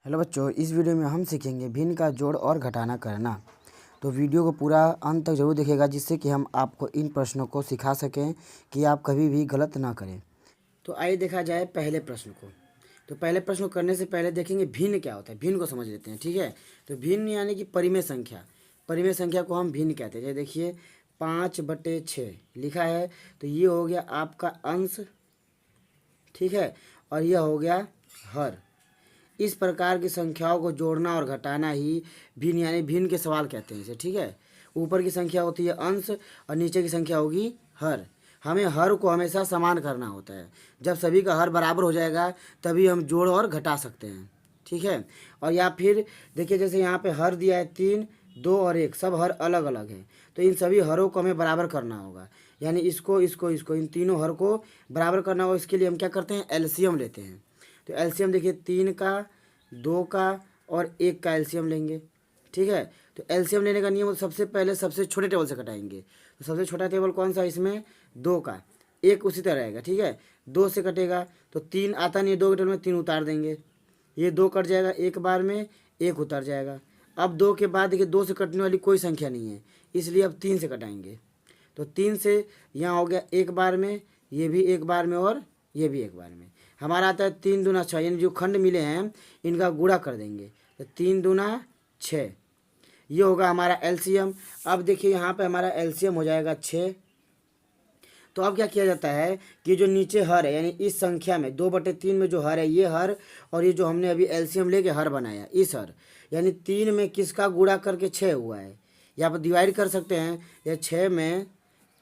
Hello बच्चों, इस video में हम सीखेंगे भिन्न का जोड़ और घटाना करना। तो वीडियो को पूरा अंत तक जरूर देखिएगा, जिससे कि हम आपको इन प्रश्नों को सिखा सकें कि आप कभी भी गलत ना करें। तो आइए देखा जाए पहले प्रश्न को। तो पहले प्रश्न को करने से पहले देखेंगे भिन्न क्या होता है। भिन्न को समझ लेते हैं, ठीक है। तो भिन्न यानी कि परिमेय संख्या। परिमेय संख्या को हम भिन्न कहते हैं। जैसे देखिए 5/6 लिखा है, तो ये हो गया आपका अंश, ठीक है, और यह हो गया हर। इस प्रकार की संख्याओं को जोड़ना और घटाना ही भिन्न यानी भिन्न के सवाल कहते हैं इसे, ठीक है। ऊपर की संख्या होती है अंश और नीचे की संख्या होगी हर। हमें हर को हमेशा समान करना होता है। जब सभी का हर बराबर हो जाएगा तभी हम जोड़ और घटा सकते हैं, ठीक है। और या फिर देखिए, जैसे यहाँ पे हर दिया है 3, 2 और 1, सब हर अलग अलग है। तो इन सभी हरों को हमें बराबर करना होगा, यानी इसको इसको इसको इन तीनों हर को बराबर करना होगा। इसके लिए हम क्या करते हैं, एलसीएम लेते हैं। तो एलसीएम देखिए 3 का, 2 का और 1 का एलसीएम लेंगे, ठीक है। तो एलसीएम लेने का नियम, सबसे पहले सबसे छोटे टेबल से कटाएंगे। तो सबसे छोटा टेबल कौन सा है इसमें, 2 का। 1 उसी तरह रहेगा, ठीक है। 2 से कटेगा तो 3 आता नहीं है 2 के टेबल में, 3 उतार देंगे। ये 2 कट जाएगा एक बार में, 1 उतर जाएगा। अब 2 के बाद देखिए 2 से कटने वाली कोई संख्या नहीं है, इसलिए अब 3 से कटाएंगे। तो 3 से यहाँ हो गया एक बार में, ये भी एक बार में और ये भी एक बार में। हमारा आता है 3 दूना 6, यानी जो खंड मिले हैं इनका गुणा कर देंगे। तो 3 दूना 6, ये होगा हमारा एलसीएम। अब देखिए यहाँ पे हमारा एलसीएम हो जाएगा 6। तो अब क्या किया जाता है कि जो नीचे हर है, यानी इस संख्या में 2/3 में जो हर है ये हर, और ये जो हमने अभी एलसीएम लेके हर बनाया इस हर, यानी 3 में किसका गुणा करके 6 हुआ है। यहाँ पर डिवाइड कर सकते हैं, या 6 में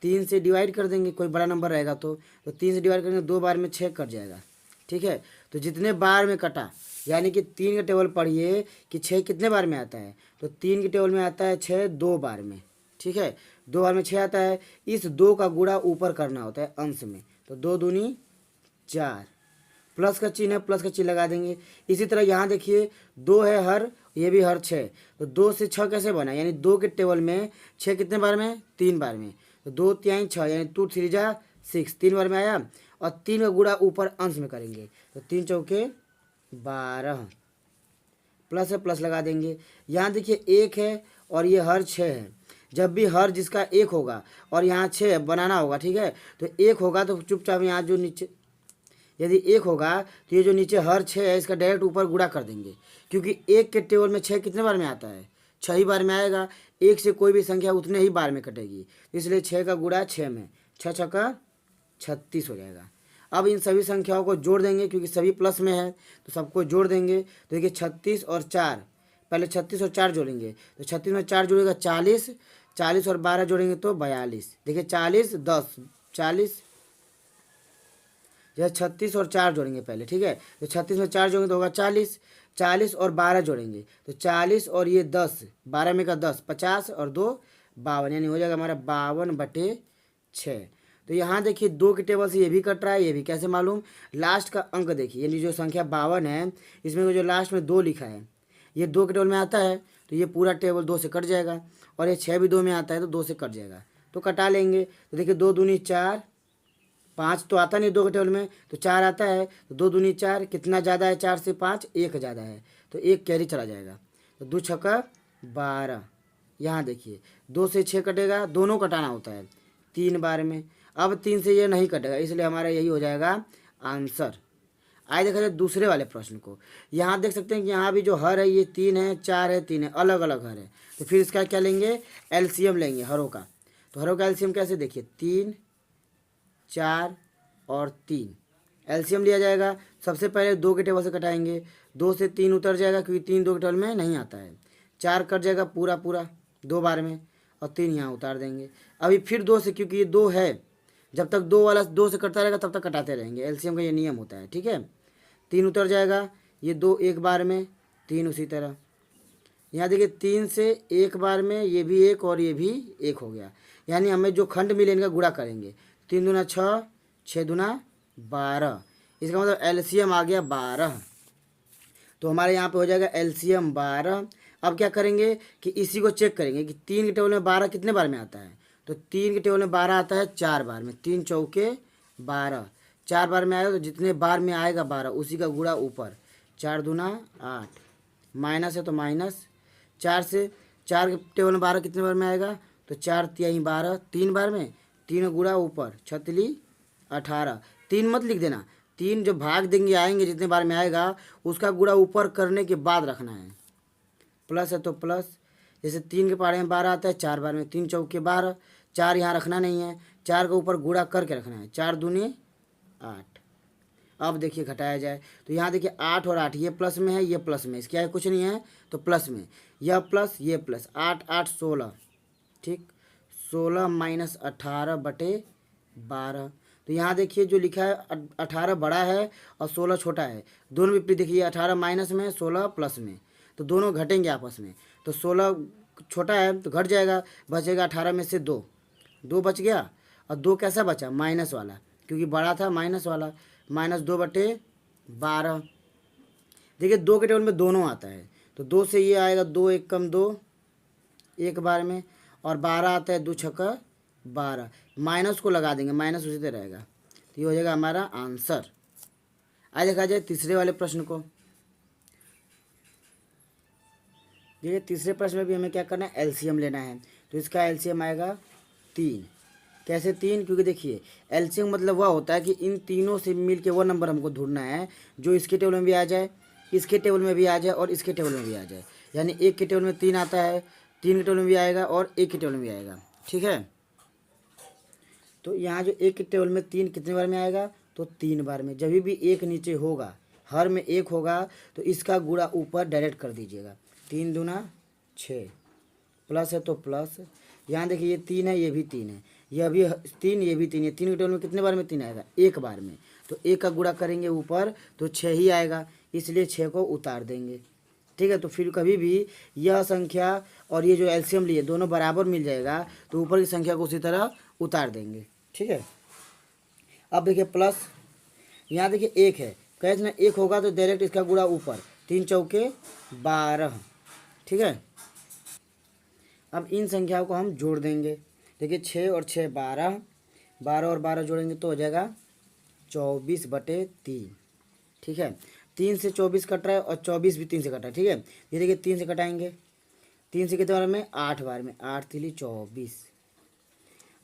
3 से डिवाइड कर देंगे, कोई बड़ा नंबर रहेगा तो 3 से डिवाइड करेंगे, 2 बार में 6 कट जाएगा, ठीक है। तो जितने बार में कटा, यानी कि 3 के टेबल पढ़िए कि 6 कितने बार में आता है। तो 3 के टेबल में आता है 6 2 बार में, ठीक है। 2 बार में 6 आता है। इस 2 का गुणा ऊपर करना होता है अंश में। तो 2 दूनी 4, प्लस का चिन्ह है, प्लस का चिन्ह लगा देंगे। इसी तरह यहाँ देखिए 2 है हर, ये भी हर 6। तो 2 से 6 कैसे बना, यानी 2 के टेबल में 6 कितने बार में, 3 बार में। तो 2 3 6, यानी 2 3 जा 6, 3 बार में आया। और 3 का गुणा ऊपर अंश में करेंगे, तो 3 चौके 12, प्लस है, प्लस लगा देंगे। यहाँ देखिए 1 है और ये हर 6 है। जब भी हर जिसका 1 होगा और यहाँ 6 बनाना होगा, ठीक है। तो 1 होगा तो चुपचाप यहाँ जो नीचे, यदि 1 होगा तो ये जो नीचे हर 6 है इसका डायरेक्ट ऊपर गुणा कर देंगे, क्योंकि 1 के टेबल में 6 कितने बार में आता है, 6 ही बार में आएगा। 1 से कोई भी संख्या उतने ही बार में कटेगी, इसलिए 6 का गुणा 6 में, 6 6 36 हो जाएगा। अब इन सभी संख्याओं को जोड़ देंगे, क्योंकि सभी प्लस में है तो सबको जोड़ देंगे। तो देखिए 36 और 4, पहले 36 और 4 जोड़ेंगे। तो 36 में 4 जोड़ेगा 40, 40 और 12 जोड़ेंगे तो 42। देखिए 40 10 40, जैसे 36 और 4 जोड़ेंगे पहले, ठीक है। तो 36 में 4 जोड़ेंगे तो होगा 40, 40 और 12 जोड़ेंगे तो 40 और ये 10, 12 में का 10 50 और 2 52, यानी हो जाएगा हमारा 52/6। तो यहाँ देखिए 2 के टेबल से ये भी कट रहा है, ये भी कैसे मालूम, लास्ट का अंक देखिए, यानी जो संख्या 52 है इसमें जो लास्ट में 2 लिखा है, ये 2 के टेबल में आता है तो ये पूरा टेबल 2 से कट जाएगा। और ये 6 भी 2 में आता है तो 2 से कट जाएगा, तो कटा लेंगे। तो देखिए 2 दूनी 4, 5 तो आता नहीं 2 के टेबल में, तो 4 आता है। तो 2 दूनी 4, कितना ज़्यादा है 4 से 5, 1 ज़्यादा है तो 1 कैरी चला जाएगा। तो 2 6 12, यहाँ देखिए 2 से 6 कटेगा, दोनों कटाना होता है 3 बार में। अब 3 से ये नहीं कटेगा, इसलिए हमारा यही हो जाएगा आंसर। आइए देखा जाए दूसरे वाले प्रश्न को। यहाँ देख सकते हैं कि यहाँ भी जो हर है ये 3 है, 4 है, 3 है, अलग अलग हर है। तो फिर इसका क्या लेंगे, एलसीएम लेंगे हरों का। तो हरों का एलसीएम कैसे, देखिए 3 4 और 3 एलसीएम लिया जाएगा। सबसे पहले 2 के टेबल से कटाएंगे, 2 से 3 उतर जाएगा क्योंकि 3 2 के टेबल में नहीं आता है। 4 कट जाएगा पूरा पूरा 2 बार में, और 3 यहाँ उतार देंगे। अभी फिर 2 से, क्योंकि ये 2 है, जब तक 2 वाला 2 से कटता रहेगा तब तक कटाते रहेंगे, एलसीएम का ये नियम होता है, ठीक है। 3 उतर जाएगा, ये 2 एक बार में, 3 उसी तरह। यहाँ देखिए 3 से एक बार में, ये भी 1 और ये भी 1 हो गया, यानी हमें जो खंड मिले इनका गुणा करेंगे। 3 दूना 6, 6 दूना 12, इसका मतलब एलसीएम आ गया 12। तो हमारे यहाँ पे हो जाएगा एलसीएम 12। अब क्या करेंगे कि इसी को चेक करेंगे कि 3 के टेबल में 12 कितने बार में आता है। तो 3 के टेबल में 12 आता है 4 बार में, 3 चौके 12, 4 बार में आएगा तो जितने बार में आएगा 12 उसी का गुणा ऊपर, 4 दूना 8, माइनस है तो माइनस, 4 से 4 के टेबल में 12 कितने बार में आएगा, तो 4 तिहाई 12, 3 बार में, 3 गुणा ऊपर 6 18, 3 मत लिख देना, 3 जो भाग देंगे आएंगे जितने बार में आएगा उसका गुणा ऊपर करने के बाद रखना है। प्लस है तो प्लस, जैसे 3 के पहाड़े में 12 आता है 4 बार में, 3 चौके 12, 4 यहाँ रखना नहीं है, 4 के ऊपर गुणा करके रखना है, 4 दूनी 8। अब देखिए घटाया जाए तो यहाँ देखिए 8 और 8 ये प्लस में है, ये प्लस में, इसके आगे कुछ नहीं है तो प्लस में, यह प्लस ये प्लस, 8 8 16, ठीक, 16 माइनस 18 बटे 12। तो यहाँ देखिए जो लिखा है 18 बड़ा है और 16 छोटा है, दोनों विपरीत देखिए, 18 माइनस में 16 प्लस में, तो दोनों घटेंगे आपस में, तो 16 छोटा है तो घट जाएगा, बचेगा 18 में से 2, 2 बच गया, और 2 कैसा बचा, माइनस वाला, क्योंकि बड़ा था माइनस वाला, माइनस 2 बटे 12। देखिए 2 के टेबल में दोनों आता है, तो 2 से ये आएगा 2 एक कम 2 एक बार में, और 12 आता है 2 छक्का 12, माइनस को लगा देंगे, माइनस उसी तरह रहेगा, तो ये हो जाएगा हमारा आंसर। आज देखा जाए तीसरे वाले प्रश्न को। देखिए तीसरे प्रश्न में भी हमें क्या करना है, एलसीएम लेना है, तो इसका एलसीएम आएगा 3। कैसे 3, क्योंकि देखिए एलसीएम मतलब वह होता है कि इन तीनों से मिल के वो नंबर हमको ढूंढना है जो इसके टेबल में भी आ जाए, इसके टेबल में भी आ जाए और इसके टेबल में भी आ जाए। यानी एक के टेबल में 3 आता है, 3 के टेबल में भी आएगा और एक के टेबल में भी आएगा, ठीक है। तो यहाँ जो एक के टेबल में 3 कितने बार में आएगा, तो 3 बार में। जब भी एक नीचे होगा, हर में 1 होगा, तो इसका गुणा ऊपर डायरेक्ट कर दीजिएगा, 3 दूना 6, प्लस है तो प्लस, यहाँ देखिए ये 3 है, ये भी 3 है, यह भी 3, ये भी 3 है, 3 के टेबल में कितने बार में 3 आएगा, एक बार में, तो 1 का गुणा करेंगे ऊपर तो 6 ही आएगा, इसलिए 6 को उतार देंगे, ठीक है। तो फिर कभी भी यह संख्या और ये जो एलसीएम लिए दोनों बराबर मिल जाएगा, तो ऊपर की संख्या को उसी तरह उतार देंगे, ठीक है। अब देखिए प्लस, यहाँ देखिए 1 है, कैसे ना 1 होगा तो डायरेक्ट इसका गुणा ऊपर, 3 चौके 12, ठीक है। अब इन संख्याओं को हम जोड़ देंगे, देखिए 6 और 6 12, 12 और 12 जोड़ेंगे तो हो जाएगा 24 बटे 3, ठीक है। 3 से 24 कट रहा है और 24 भी 3 से कट रहा है, ठीक है। ये देखिए 3 से कटाएंगे, 3 से कितने बार में, 8 बार में, 8 3 24,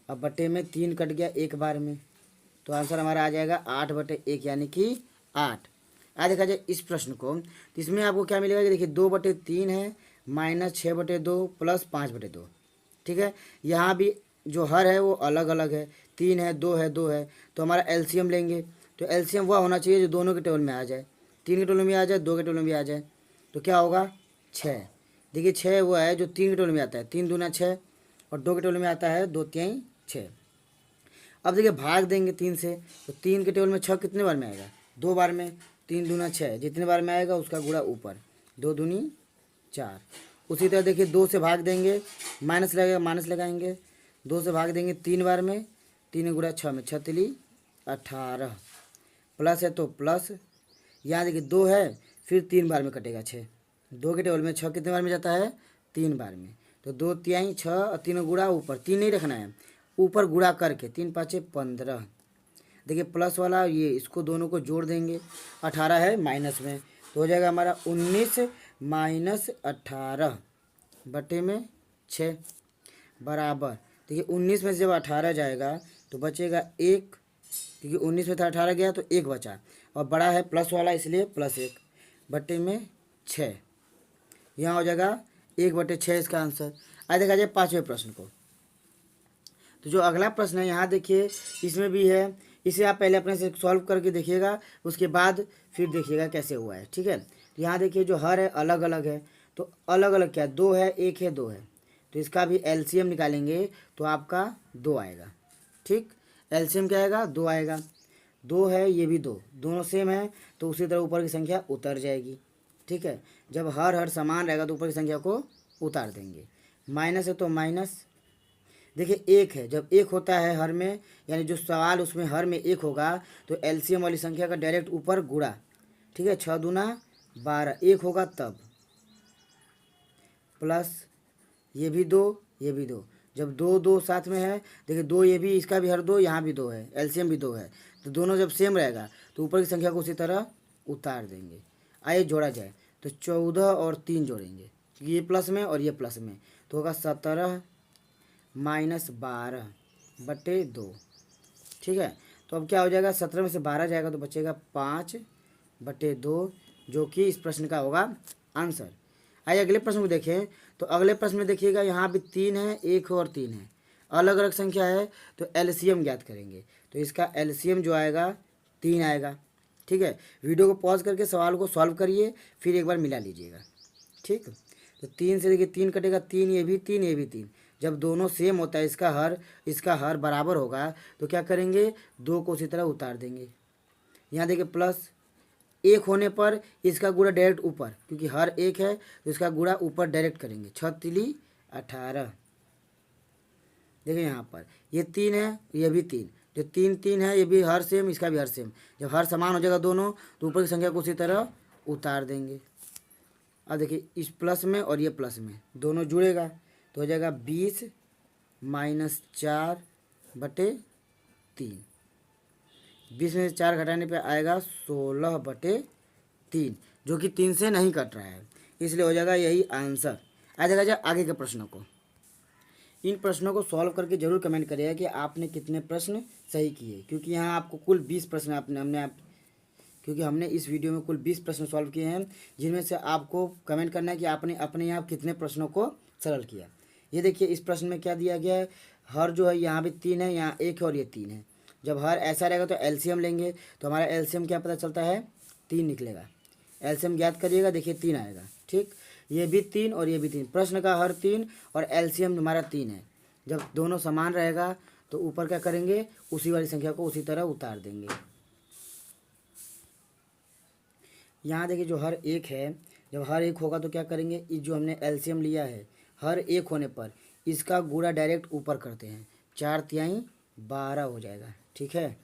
अब बटे में 3 कट गया एक बार में, तो आंसर हमारा आ जाएगा 8 बटे 1 यानी कि 8। आज देखा जाए इस प्रश्न को, तो इसमें आपको क्या मिलेगा कि देखिए 2 बटे 3 है, माइनस 6 बटे 2 प्लस 5 बटे 2, ठीक है। यहाँ भी जो हर है वो अलग अलग है, 3 है 2 है 2 है, तो हमारा एलसीएम लेंगे, तो एलसीएम वह होना चाहिए जो दोनों के टेबल में आ जाए, 3 के टेबल में भी आ जाए, 2 के टेबल में भी आ जाए, तो क्या होगा 6। देखिए 6 वो है जो 3 के टेबल में आता है, 3 दूना 6, और 2 के टेबल में आता है 2 तिहाई 6। अब देखिए भाग देंगे 3 से, तो 3 के टेबल में 6 कितने बार में आएगा, 2 बार में, 3 दूना 6, जितने बार में आएगा उसका गुणा ऊपर, 2 दूनी 4। उसी तरह देखिए 2 से भाग देंगे, माइनस लगेगा, माइनस लगाएंगे, 2 से भाग देंगे 3 बार में, 3 गुणा 6 में, 6 3 18, प्लस है तो प्लस, यहाँ देखिए 2 है, फिर 3 बार में कटेगा 6, 2 के टेबल में 6 कितने बार में जाता है, 3 बार में, तो 2 तिहाई 6 और 3 गुणा ऊपर, 3 नहीं रखना है, ऊपर गुणा करके, 3 5 15। देखिए प्लस वाला ये इसको दोनों को जोड़ देंगे, 18 है माइनस में, तो हो जाएगा हमारा 19 माइनस 18 बटे में 6 बराबर। देखिए 19 में से जब 18 जाएगा तो बचेगा 1, क्योंकि 19 में था 18 गया तो 1 बचा, और बड़ा है प्लस वाला इसलिए प्लस 1 बटे में 6, यहाँ हो जाएगा 1 बटे 6 इसका आंसर। आज देखा जाए पाँचवें प्रश्न को। तो जो अगला प्रश्न है यहाँ देखिए इसमें भी है, इसे आप पहले अपने से सॉल्व करके देखिएगा, उसके बाद फिर देखिएगा कैसे हुआ है, ठीक है। तो यहाँ देखिए जो हर है अलग अलग है, तो अलग अलग क्या है, 2 है 1 है 2 है, तो इसका भी एलसीएम निकालेंगे तो आपका 2 आएगा, ठीक। एलसीएम क्या आएगा, 2 आएगा, 2 है ये भी 2, दोनों सेम है, तो उसी तरह ऊपर की संख्या उतर जाएगी, ठीक है। जब हर समान रहेगा तो ऊपर की संख्या को उतार देंगे, माइनस है तो माइनस, देखिए 1 है, जब 1 होता है हर में, यानी जो सवाल उसमें हर में 1 होगा तो एलसीएम वाली संख्या का डायरेक्ट ऊपर गुणा, ठीक है, 6 दूना 12, 1 होगा तब, प्लस ये भी 2 ये भी 2, जब 2 2 साथ में है, देखिए 2 ये भी, इसका भी हर 2, यहाँ भी 2 है, एलसीएम भी 2 है, तो दोनों जब सेम रहेगा तो ऊपर की संख्या को उसी तरह उतार देंगे। आइए जोड़ा जाए, तो 14 और 3 जोड़ेंगे, ये प्लस में और ये प्लस में, तो होगा 17 माइनस 12/2। ठीक है, तो अब क्या हो जाएगा, 17 में से 12 जाएगा तो बचेगा 5/2, जो कि इस प्रश्न का होगा आंसर। आइए अगले प्रश्न को देखें। तो अगले प्रश्न में देखिएगा, यहाँ भी 3 है, 1 और 3 है, अलग अलग संख्या है, तो एलसीएम ज्ञात करेंगे। तो इसका एलसीएम जो आएगा 3 आएगा। ठीक है, वीडियो को पॉज करके सवाल को सॉल्व करिए, फिर एक बार मिला लीजिएगा। ठीक, तो 3 से देखिए 3 कटेगा, 3 ये भी 3 ये भी 3। जब दोनों सेम होता है, इसका हर बराबर होगा, तो क्या करेंगे, 2 को उसी तरह उतार देंगे। यहाँ देखिए प्लस 1 होने पर इसका गुणा डायरेक्ट ऊपर, क्योंकि हर 1 है तो इसका गुणा ऊपर डायरेक्ट करेंगे। 6 तिली 18। देखिए यहाँ पर ये 3 है, ये भी 3, जो 3 3 है, ये भी हर सेम, इसका भी हर सेम। जब हर समान हो जाएगा दोनों, तो ऊपर की संख्या को उसी तरह उतार देंगे। अब देखिए इस प्लस में और ये प्लस में दोनों जुड़ेगा, तो हो जाएगा 20 माइनस 4/3। 20 में से 4 घटाने पे आएगा 16/3, जो कि 3 से नहीं कट रहा है, इसलिए हो जाएगा यही आंसर। आ जाएगा आगे के प्रश्नों को। इन प्रश्नों को सॉल्व करके जरूर कमेंट करिएगा कि आपने कितने प्रश्न सही किए, क्योंकि यहाँ आपको कुल 20 प्रश्न क्योंकि हमने इस वीडियो में कुल 20 प्रश्न सॉल्व किए हैं, जिनमें से आपको कमेंट करना है कि आपने अपने यहाँ कितने प्रश्नों को सरल किया। ये देखिए इस प्रश्न में क्या दिया गया है, हर जो है यहाँ भी 3 है, यहाँ 1 है और ये 3 है। जब हर ऐसा रहेगा तो एलसीएम लेंगे, तो हमारा एलसीएम क्या पता चलता है, 3 निकलेगा। एलसीएम ज्ञात करिएगा, देखिए 3 आएगा। ठीक, ये भी 3 और ये भी 3, प्रश्न का हर 3 और एलसीएम हमारा 3 है। जब दोनों समान रहेगा तो ऊपर क्या करेंगे, उसी वाली संख्या को उसी तरह उतार देंगे। यहाँ देखिए जो हर 1 है, जब हर 1 होगा तो क्या करेंगे, इस जो हमने एलसीएम लिया है हर 1 होने पर इसका गुणा डायरेक्ट ऊपर करते हैं, 4 तिहाई 12 हो जाएगा। ठीक है,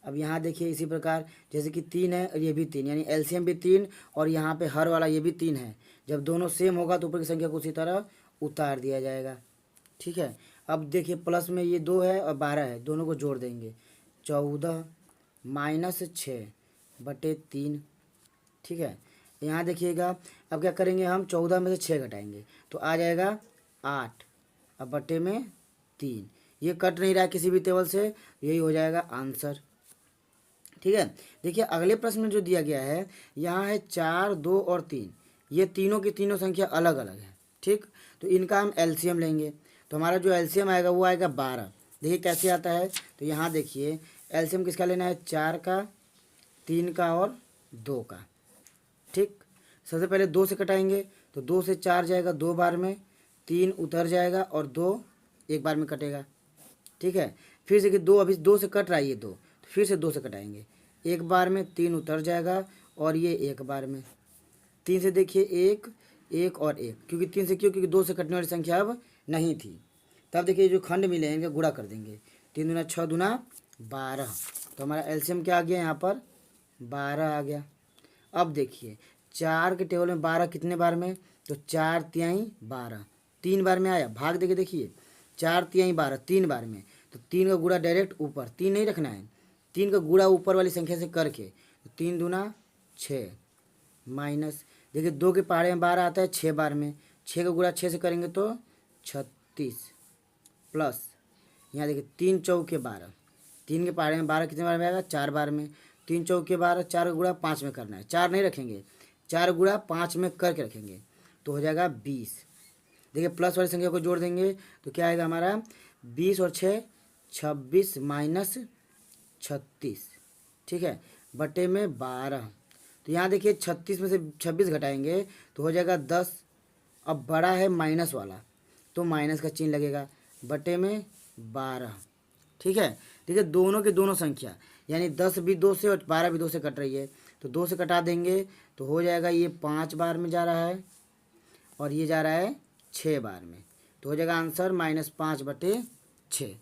अब यहाँ देखिए इसी प्रकार जैसे कि 3 है और ये भी 3, यानी एलसीएम भी 3 और यहाँ पे हर वाला ये भी 3 है। जब दोनों सेम होगा तो ऊपर की संख्या को उसी तरह उतार दिया जाएगा। ठीक है, अब देखिए प्लस में ये 2 है और 12 है, दोनों को जोड़ देंगे, 14 माइनस 6/3। ठीक है, यहाँ देखिएगा अब क्या करेंगे, हम 14 में से 6 घटाएंगे तो आ जाएगा 8, अब बटे में 3। ये कट नहीं रहा है किसी भी टेबल से, यही हो जाएगा आंसर। ठीक है, देखिए अगले प्रश्न में जो दिया गया है, यहाँ है 4, 2 और 3, ये तीनों की तीनों संख्या अलग अलग है। ठीक, तो इनका हम एलसीएम लेंगे, तो हमारा जो एलसीएम आएगा वो आएगा 12। देखिए कैसे आता है, तो यहाँ देखिए एलसीएम किसका लेना है, 4 का, 3 का और 2 का। ठीक, सबसे पहले 2 से कटाएंगे, तो 2 से 4 जाएगा 2 बार में, 3 उतर जाएगा और 2 एक बार में कटेगा। ठीक है, फिर से कि 2 अभी 2 से कट रहा है ये 2, तो फिर से 2 से कटाएंगे, एक बार में 3 उतर जाएगा और ये एक बार में। 3 से देखिए 1 1 और 1, क्योंकि 3 से क्योंकि 2 से कटने वाली संख्या अब नहीं थी। तब देखिए जो खंड मिले हैं इनका गुणा कर देंगे, 3 दूना 6 दूना 12, तो हमारा एलसीएम क्या आ गया, यहाँ पर 12 आ गया। अब देखिए 4 के टेबल में 12 कितने बार में, तो 4 तिहाई 12, 3 बार में आया। भाग देके देखिए 4 तिहाई 12 3 बार में, तो 3 का गुणा डायरेक्ट ऊपर, 3 नहीं रखना है, 3 का गुणा ऊपर वाली संख्या से करके, तो 3 दूना 6 माइनस, देखिए 2 के पहाड़े में 12 आता है 6 बार में, 6 का गुणा 6 से करेंगे तो 36 प्लस, यहाँ देखिए 3 चौके 12, 3 के पहाड़े में 12 कितने बार में आएगा, 4 बार में, 3 चौके 12, 4 का गुणा 5 में करना है, 4 नहीं रखेंगे, 4 गुणा 5 में करके रखेंगे, तो हो जाएगा 20। देखिए प्लस वाली संख्या को जोड़ देंगे तो क्या आएगा हमारा, 20 और 6 26 माइनस 36। ठीक है, बटे में 12, तो यहाँ देखिए 36 में से 26 घटाएंगे तो हो जाएगा 10। अब बड़ा है माइनस वाला, तो माइनस का चिन्ह लगेगा, बटे में 12। ठीक है, देखिए दोनों के दोनों संख्या, यानी 10 भी 2 से और 12 भी 2 से कट रही है, तो 2 से कटा देंगे तो हो जाएगा, ये 5 बार में जा रहा है और ये जा रहा है 6 बार में, तो हो जाएगा आंसर -5/6।